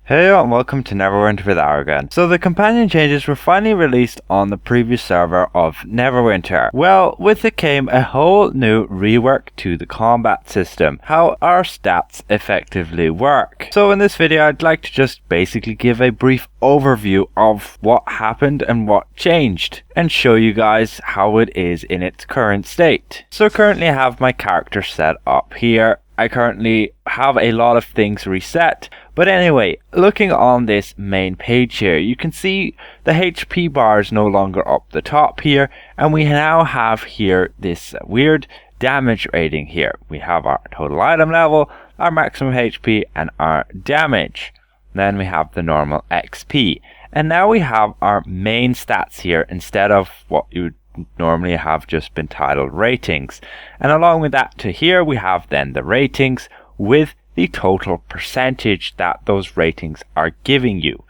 Hey and welcome to Neverwinter with Aragon. So the companion changes were finally released on the previous server of Neverwinter. Well, with it came a whole new rework to the combat system, how our stats effectively work. So in this video I'd like to just basically give a brief overview of what happened and what changed, and show you guys how it is in its current state. So currently I have my character set up here. I currently have a lot of things reset, but anyway, looking on this main page here, you can see the HP bar is no longer up the top here, and we now have here this weird damage rating here. We have our total item level, our maximum HP, and our damage. Then we have the normal XP, and now we have our main stats here instead of what you would normally have just been titled ratings. And along with that to here we have then the ratings with the total percentage that those ratings are giving you.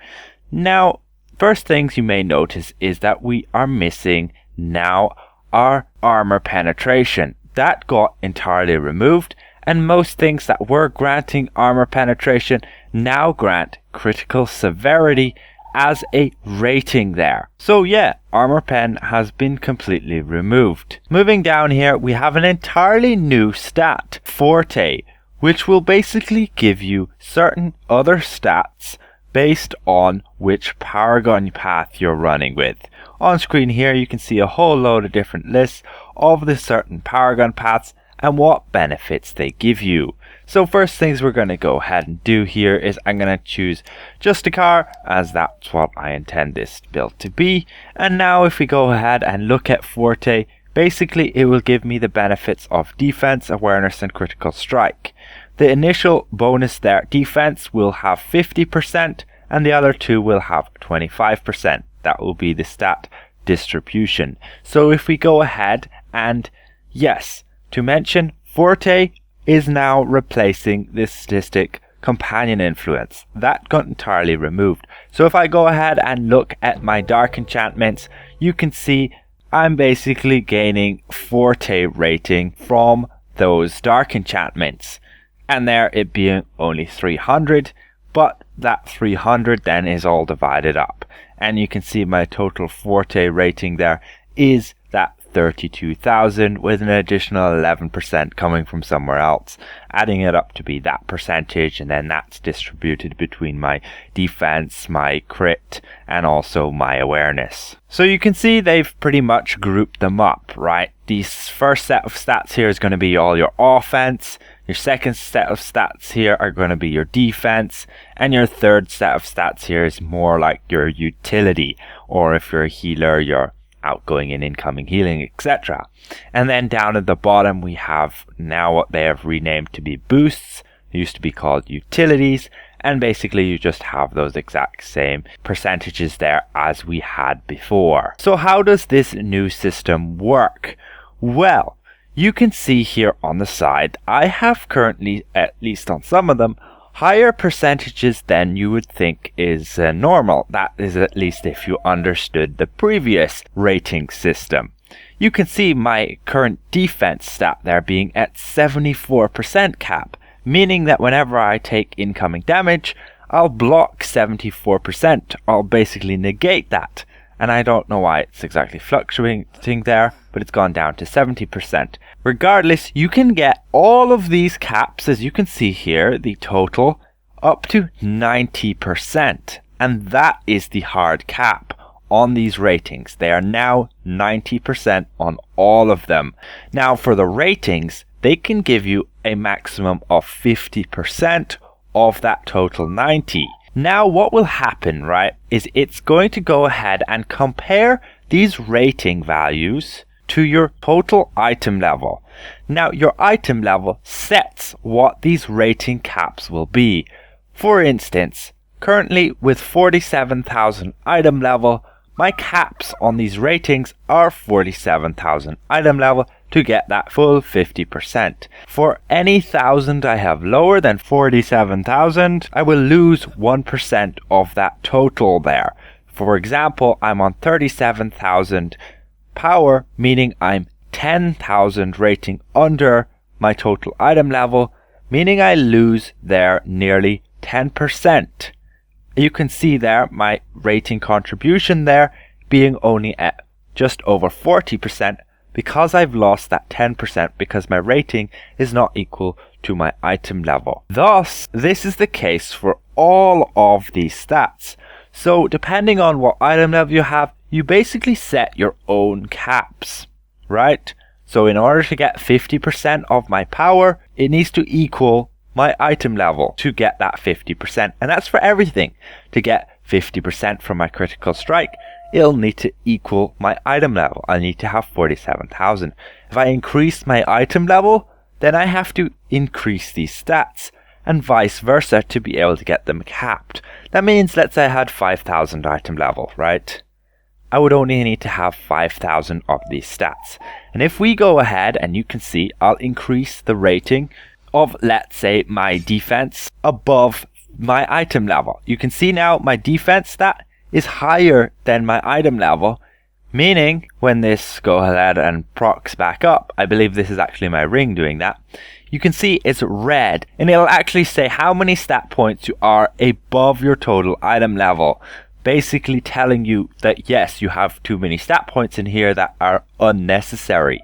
Now, first things you may notice is that we are missing now our armor penetration. That got entirely removed, and most things that were granting armor penetration now grant critical severity as a rating there. So yeah, armor pen has been completely removed. Moving down here, we have an entirely new stat, Forte, which will basically give you certain other stats based on which paragon path you're running with. On screen here you can see a whole load of different lists of the certain paragon paths and what benefits they give you. So first things we're going to go ahead and do here is I'm going to choose Justicar, as that's what I intend this build to be. And now if we go ahead and look at Forte, basically it will give me the benefits of defense, awareness, and critical strike. The initial bonus there, defense, will have 50% and the other two will have 25%. That will be the stat distribution. So if we go ahead and yes, to mention, Forte is now replacing this statistic companion influence. That got entirely removed. So if I go ahead and look at my dark enchantments, you can see I'm basically gaining Forte rating from those dark enchantments. And there it being only 300, but that 300 then is all divided up. And you can see my total Forte rating there is that 32,000 with an additional 11% coming from somewhere else, adding it up to be that percentage, and then that's distributed between my defense, my crit, and also my awareness. So you can see they've pretty much grouped them up, right? The first set of stats here is going to be all your offense, your second set of stats here are going to be your defense, and your third set of stats here is more like your utility, or if you're a healer, your outgoing and incoming healing, etc. And then down at the bottom we have now what they have renamed to be boosts. It used to be called utilities, and basically you just have those exact same percentages there as we had before. So how does this new system work? Well, you can see here on the side I have currently, at least on some of them, higher percentages than you would think is normal. That is at least if you understood the previous rating system. You can see my current defense stat there being at 74% cap, meaning that whenever I take incoming damage, I'll block 74%. I'll basically negate that. And I don't know why it's exactly fluctuating there, but it's gone down to 70%. Regardless, you can get all of these caps, as you can see here, the total, up to 90%. And that is the hard cap on these ratings. They are now 90% on all of them. Now for the ratings, they can give you a maximum of 50% of that total 90. Now what will happen, right, is it's going to go ahead and compare these rating values to your total item level. Now your item level sets what these rating caps will be. For instance, currently with 47,000 item level, my caps on these ratings are 47,000 item level to get that full 50%. For any 1,000 I have lower than 47,000, I will lose 1% of that total there. For example, I'm on 37,000 power, meaning I'm 10,000 rating under my total item level, meaning I lose there nearly 10% You can see there my rating contribution there being only at just over 40% because I've lost that 10% because my rating is not equal to my item level. Thus, this is the case for all of these stats. So depending on what item level you have, you basically set your own caps, right? So in order to get 50% of my power, it needs to equal my item level to get that 50%. And that's for everything. To get 50% from my critical strike, it'll need to equal my item level. I need to have 47,000. If I increase my item level, then I have to increase these stats, and vice versa to be able to get them capped. That means, let's say I had 5,000 item level, right? I would only need to have 5,000 of these stats. And if we go ahead, and you can see, I'll increase the rating of, let's say, my defense above my item level. You can see now my defense stat is higher than my item level, meaning when this go ahead and procs back up, I believe this is actually my ring doing that, you can see it's red, and it'll actually say how many stat points you are above your total item level, basically telling you that yes, you have too many stat points in here that are unnecessary,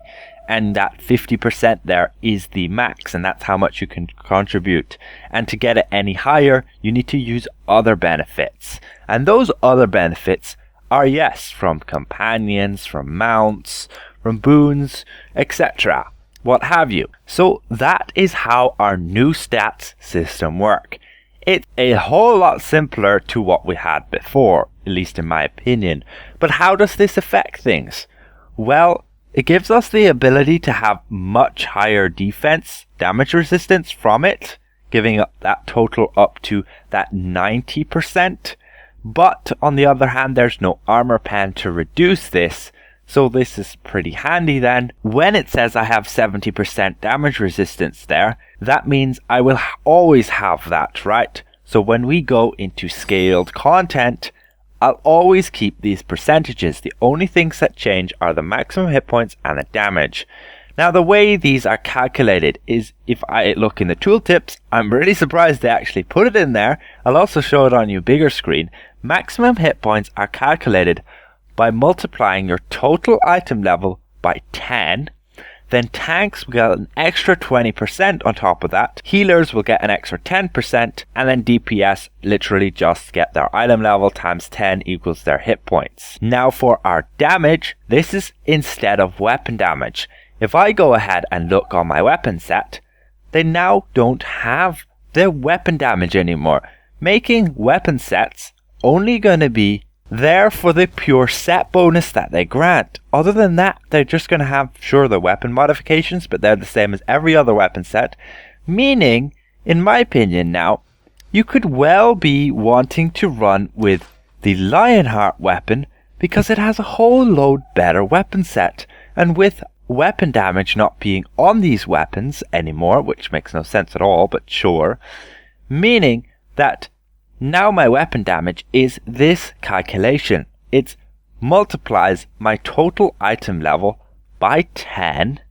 and that 50% there is the max, and that's how much you can contribute. And to get it any higher, you need to use other benefits, and those other benefits are, yes, from companions, from mounts, from boons, etc., what have you. So that is how our new stats system work. It's a whole lot simpler to what we had before, at least in my opinion. But how does this affect things? Well, it gives us the ability to have much higher defense damage resistance from it, giving up that total up to that 90%. But on the other hand, there's no armor pen to reduce this, so this is pretty handy then. When it says I have 70% damage resistance there, that means I will always have that, right? So when we go into scaled content, I'll always keep these percentages. The only things that change are the maximum hit points and the damage. Now the way these are calculated is, if I look in the tooltips, I'm really surprised they actually put it in there. I'll also show it on your bigger screen. Maximum hit points are calculated by multiplying your total item level by 10. Then tanks will get an extra 20% on top of that. Healers will get an extra 10%. And then DPS literally just get their item level times 10 equals their hit points. Now for our damage, this is instead of weapon damage. If I go ahead and look on my weapon set, they now don't have their weapon damage anymore, making weapon sets only going to be there for the pure set bonus that they grant. Other than that, they're just going to have, sure, the weapon modifications, but they're the same as every other weapon set. Meaning, in my opinion now, you could well be wanting to run with the Lionheart weapon because it has a whole load better weapon set. And with weapon damage not being on these weapons anymore, which makes no sense at all, but sure, meaning that now my weapon damage is this calculation. It multiplies my total item level by 10,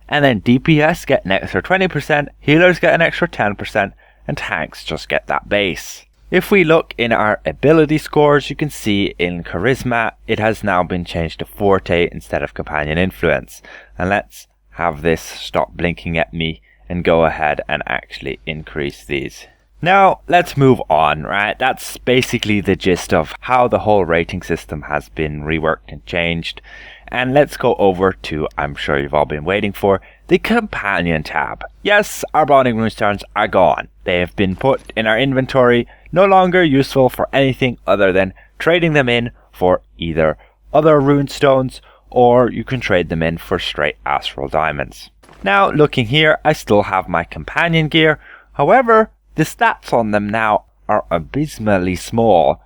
and then DPS get an extra 20%, healers get an extra 10%, and tanks just get that base. If we look in our ability scores, you can see in Charisma, it has now been changed to Forte instead of Companion Influence. And let's have this stop blinking at me and go ahead and actually increase these. Now, let's move on, right? That's basically the gist of how the whole rating system has been reworked and changed. And let's go over to, I'm sure you've all been waiting for, the Companion tab. Yes, our Bonding Runestones are gone. They have been put in our inventory, no longer useful for anything other than trading them in for either other runestones, or you can trade them in for straight astral diamonds. Now, looking here, I still have my companion gear. However, the stats on them now are abysmally small.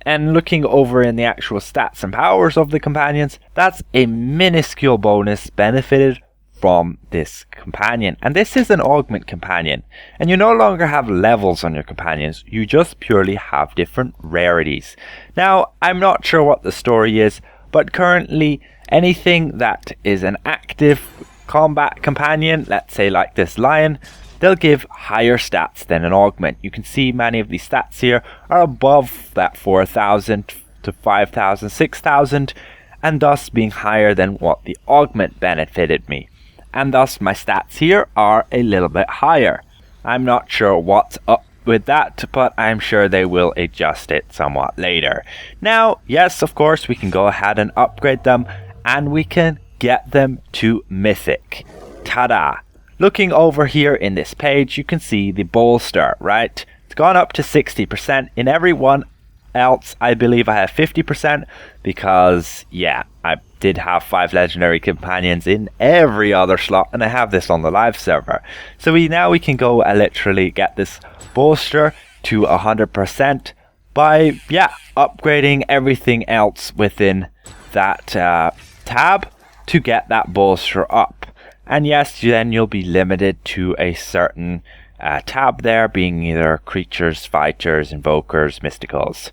And looking over in the actual stats and powers of the companions, that's a minuscule bonus benefited from this companion. And this is an augment companion. And you no longer have levels on your companions, you just purely have different rarities. Now, I'm not sure what the story is, but currently anything that is an active combat companion, let's say like this lion, they'll give higher stats than an augment. You can see many of these stats here are above that 4,000 to 5,000, 6,000, and thus being higher than what the augment benefited me. And thus my stats here are a little bit higher. I'm not sure what's up with that, but I'm sure they will adjust it somewhat later. Now, yes, of course, we can go ahead and upgrade them, and we can get them to Mythic. Ta-da! Looking over here in this page, you can see the bolster, right? It's gone up to 60%. In every one else, I believe I have 50%, because, yeah, I did have 5 legendary companions in every other slot, and I have this on the live server. So now we can go literally get this bolster to 100% by upgrading everything else within that tab to get that bolster up. And yes, then you'll be limited to a certain tab there, being either creatures, fighters, invokers, mysticals,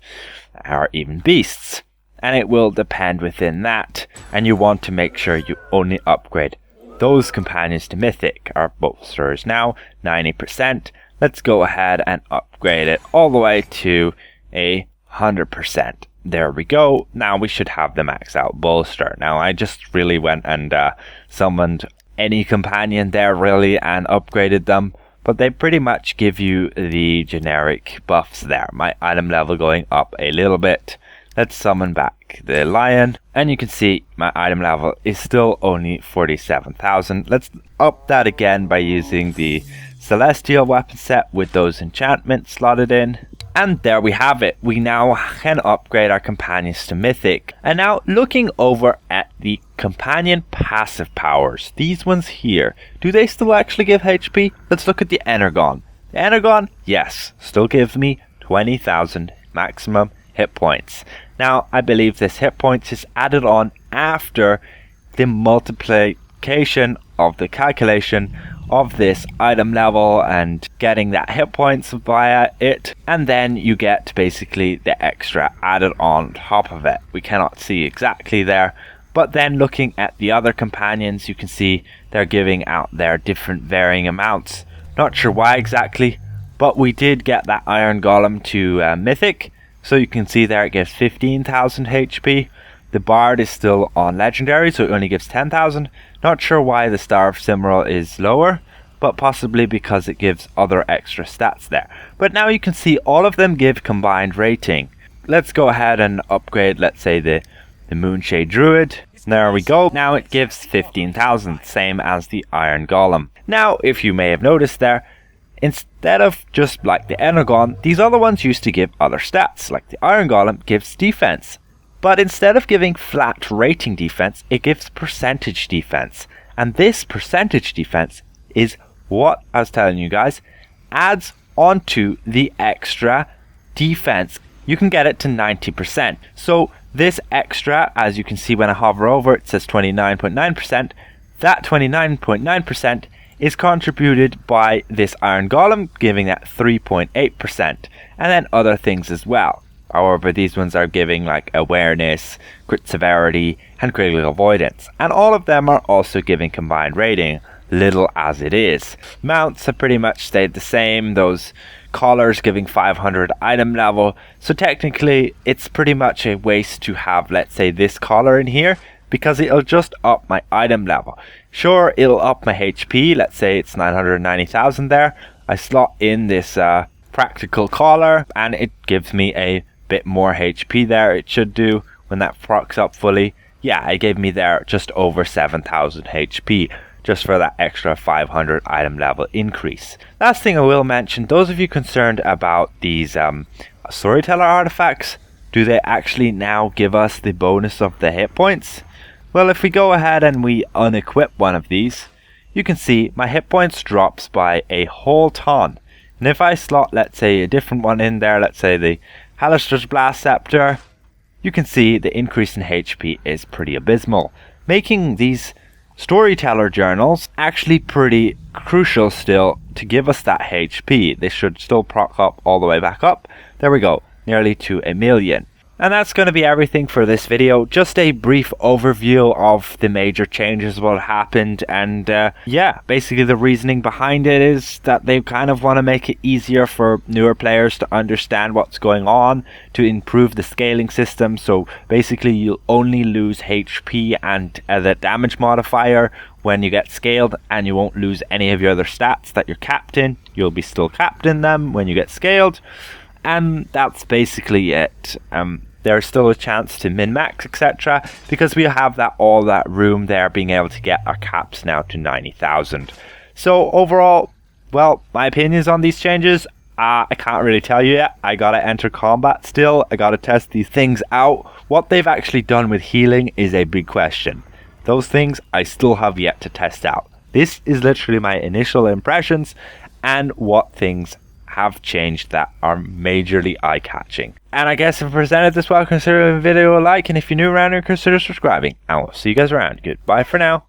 or even beasts. And it will depend within that, and you want to make sure you only upgrade those companions to Mythic. Our bolster is now 90%. Let's go ahead and upgrade it all the way to 100%. There we go. Now we should have the max out bolster. Now I just really went and summoned any companion there really and upgraded them, but they pretty much give you the generic buffs there. My item level going up a little bit. Let's summon back the lion, and you can see my item level is still only 47,000. Let's up that again by using the celestial weapon set with those enchantments slotted in. And there we have it. We now can upgrade our companions to Mythic. And now looking over at the companion passive powers, these ones here, do they still actually give HP? Let's look at the Energon. The Energon, yes, still gives me 20,000 maximum hit points. Now I believe this hit points is added on after the multiplication of the calculation of this item level and getting that hit points via it, and then you get basically the extra added on top of it. We cannot see exactly there, but then looking at the other companions, you can see they're giving out their different varying amounts. Not sure why exactly, but we did get that Iron Golem to Mythic, so you can see there it gives 15,000 HP. The Bard is still on Legendary, so it only gives 10,000. Not sure why the Star of Cimmeral is lower, but possibly because it gives other extra stats there. But now you can see all of them give combined rating. Let's go ahead and upgrade, let's say, the Moonshade Druid. There we go. Now it gives 15,000, same as the Iron Golem. Now, if you may have noticed there, instead of just like the Energon, these other ones used to give other stats. Like the Iron Golem gives defense. But instead of giving flat rating defense, it gives percentage defense. And this percentage defense is what I was telling you guys adds onto the extra defense. You can get it to 90%. So this extra, as you can see when I hover over, it says 29.9%. That 29.9% is contributed by this Iron Golem, giving that 3.8%. And then other things as well. However, these ones are giving like awareness, crit severity, and critical avoidance. And all of them are also giving combined rating, little as it is. Mounts have pretty much stayed the same. Those collars giving 500 item level. So technically, it's pretty much a waste to have, let's say, this collar in here, because it'll just up my item level. Sure, it'll up my HP. Let's say it's 990,000 there. I slot in this practical collar, and it gives me a bit more HP there. It should do when that procs up fully. Yeah, it gave me there just over 7,000 HP just for that extra 500 item level increase. Last thing I will mention, those of you concerned about these storyteller artifacts, do they actually now give us the bonus of the hit points? Well, if we go ahead and we unequip one of these, you can see my hit points drops by a whole ton. And if I slot, let's say, a different one in there, let's say the Halaster's Blast Scepter, you can see the increase in HP is pretty abysmal, making these storyteller journals actually pretty crucial still to give us that HP. They should still proc up all the way back up. There we go, nearly to 1 million. And that's going to be everything for this video. Just a brief overview of the major changes, what happened, and yeah, basically the reasoning behind it is that they kind of want to make it easier for newer players to understand what's going on, to improve the scaling system. So basically you'll only lose HP and the damage modifier when you get scaled, and you won't lose any of your other stats that you're capped in. You'll be still capped in them when you get scaled. And that's basically it. There's still a chance to min-max, etc. because we have all that room there, being able to get our caps now to 90,000. So overall, well, my opinions on these changes, I can't really tell you yet. I gotta enter combat still. I gotta test these things out. What they've actually done with healing is a big question. Those things I still have yet to test out. This is literally my initial impressions and what things have changed that are majorly eye-catching. And I guess if I presented this well, consider the video a like, and if you're new around here, consider subscribing. And we'll see you guys around. Goodbye for now.